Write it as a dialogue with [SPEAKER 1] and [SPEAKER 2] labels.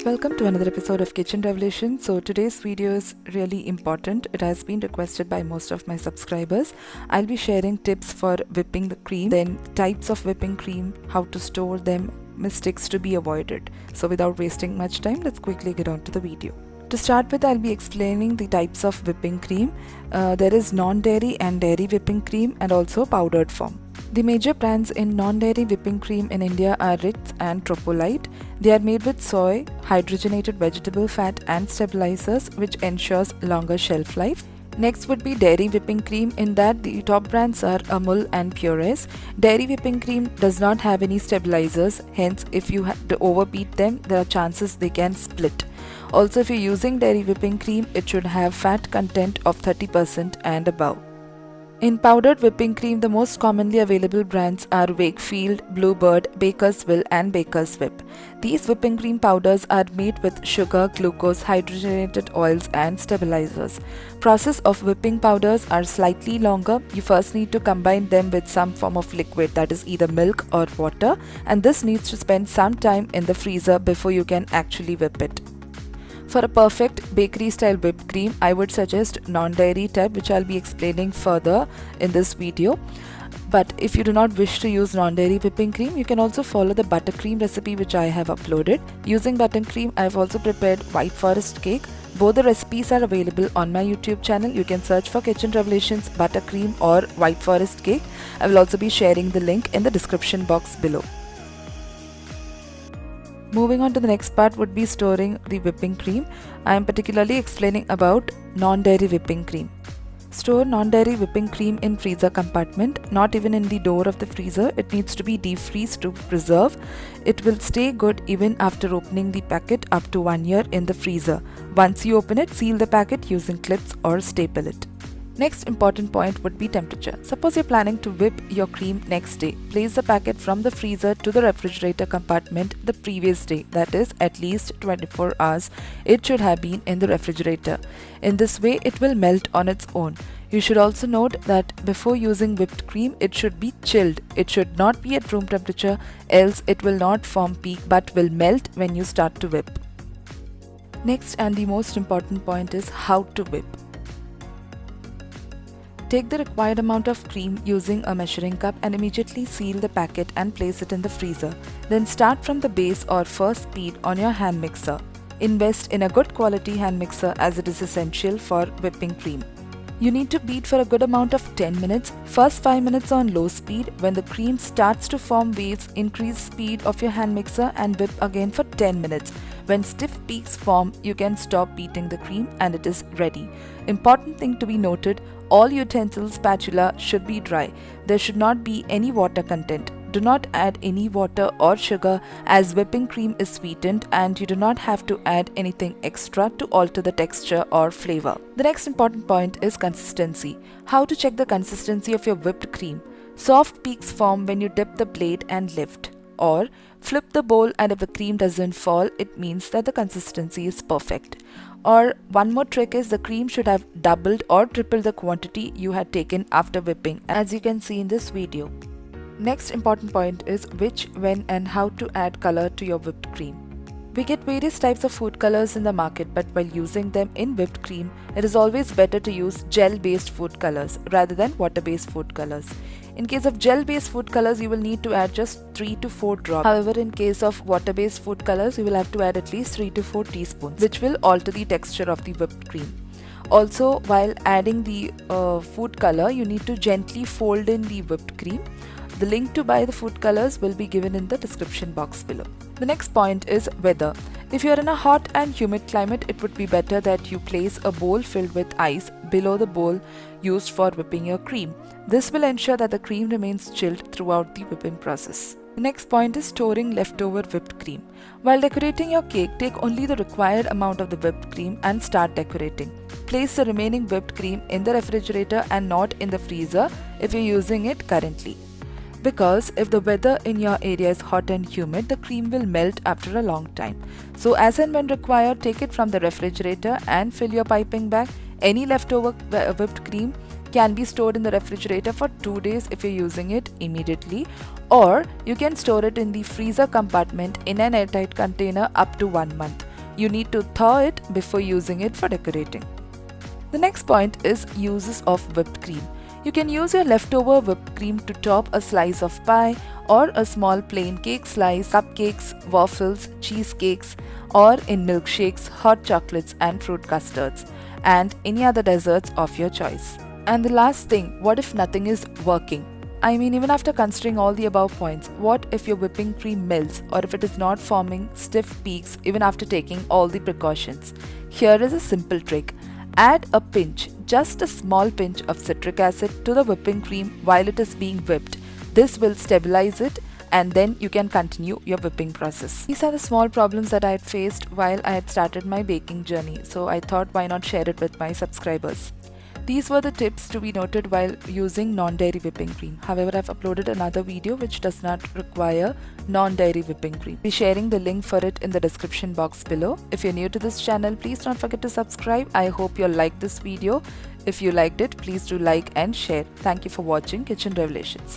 [SPEAKER 1] Welcome to another episode of Kitchen Revolution. So today's video is really important. It has been requested by most of my subscribers. I'll be sharing tips for whipping the cream, then types of whipping cream, how to store them, mistakes to be avoided. So without wasting much time, let's quickly get on to the video. To start with, I'll be explaining the types of whipping cream. There is non-dairy and dairy whipping cream and also powdered form. The major brands in non-dairy whipping cream in India are Ritz and Tropolite. They are made with soy, hydrogenated vegetable fat and stabilizers, which ensures longer shelf life. Next would be dairy whipping cream. In that, the top brands are Amul and Purees. Dairy whipping cream does not have any stabilizers, hence if you have to overbeat them, there are chances they can split. Also, if you're using dairy whipping cream, it should have fat content of 30% and above. In powdered whipping cream, the most commonly available brands are Wakefield, Bluebird, Bakersville and Baker's Whip. These whipping cream powders are made with sugar, glucose, hydrogenated oils and stabilizers. Process of whipping powders are slightly longer. You first need to combine them with some form of liquid, that is either milk or water, and this needs to spend some time in the freezer before you can actually whip it. For a perfect bakery style whipped cream, I would suggest non-dairy type, which I'll be explaining further in this video. But if you do not wish to use non-dairy whipping cream, you can also follow the buttercream recipe which I have uploaded. Using buttercream, I have also prepared white forest cake. Both the recipes are available on my YouTube channel. You can search for Kitchen Revelations buttercream or white forest cake. I will also be sharing the link in the description box below. Moving on to the next part would be storing the whipping cream. I am particularly explaining about non-dairy whipping cream. Store non-dairy whipping cream in freezer compartment, not even in the door of the freezer. It needs to be defreezed to preserve. It will stay good even after opening the packet up to 1 year in the freezer. Once you open it, seal the packet using clips or staple it. Next important point would be temperature. Suppose you're planning to whip your cream next day. Place the packet from the freezer to the refrigerator compartment the previous day, that is at least 24 hours. It should have been in the refrigerator. In this way, it will melt on its own. You should also note that before using whipped cream, it should be chilled. It should not be at room temperature, else it will not form peak but will melt when you start to whip. Next and the most important point is how to whip. Take the required amount of cream using a measuring cup and immediately seal the packet and place it in the freezer. Then start from the base or first speed on your hand mixer. Invest in a good quality hand mixer as it is essential for whipping cream. You need to beat for a good amount of 10 minutes. First 5 minutes on low speed. When the cream starts to form waves, increase speed of your hand mixer and whip again for 10 minutes. When stiff peaks form, you can stop beating the cream and it is ready. Important thing to be noted, all utensils, spatula should be dry. There should not be any water content. Do not add any water or sugar as whipping cream is sweetened and you do not have to add anything extra to alter the texture or flavor. The next important point is consistency. How to check the consistency of your whipped cream. Soft peaks form when you dip the blade and lift. Or flip the bowl and if the cream doesn't fall, it means that the consistency is perfect. Or one more trick is the cream should have doubled or tripled the quantity you had taken after whipping, as you can see in this video. Next important point is which, when and how to add color to your whipped cream. We get various types of food colors in the market, but while using them in whipped cream, it is always better to use gel-based food colors rather than water-based food colors. In case of gel-based food colors, you will need to add just 3 to 4 drops. However, in case of water-based food colors, you will have to add at least 3 to 4 teaspoons, which will alter the texture of the whipped cream. Also, while adding the food color, you need to gently fold in the whipped cream. The link to buy the food colors will be given in the description box below. The next point is weather. If you are in a hot and humid climate, it would be better that you place a bowl filled with ice below the bowl used for whipping your cream. This will ensure that the cream remains chilled throughout the whipping process. The next point is storing leftover whipped cream. While decorating your cake, take only the required amount of the whipped cream and start decorating. Place the remaining whipped cream in the refrigerator and not in the freezer if you're using it currently. Because if the weather in your area is hot and humid, the cream will melt after a long time. So as and when required, take it from the refrigerator and fill your piping bag. Any leftover whipped cream can be stored in the refrigerator for 2 days if you're using it immediately, or you can store it in the freezer compartment in an airtight container up to 1 month. You need to thaw it before using it for decorating. The next point is uses of whipped cream. You can use your leftover whipped cream to top a slice of pie or a small plain cake slice, cupcakes, waffles, cheesecakes, or in milkshakes, hot chocolates and fruit custards, and any other desserts of your choice. And the last thing, what if nothing is working? I mean, even after considering all the above points, what if your whipping cream melts or if it is not forming stiff peaks even after taking all the precautions? Here is a simple trick. Add a pinch, just a small pinch of citric acid to the whipping cream while it is being whipped. This will stabilize it and then you can continue your whipping process. These are the small problems that I had faced while I had started my baking journey, so I thought why not share it with my subscribers. These were the tips to be noted while using non-dairy whipping cream. However, I've uploaded another video which does not require non-dairy whipping cream. I'll be sharing the link for it in the description box below. If you're new to this channel, please don't forget to subscribe. I hope you'll like this video. If you liked it, please do like and share. Thank you for watching Kitchen Revelations.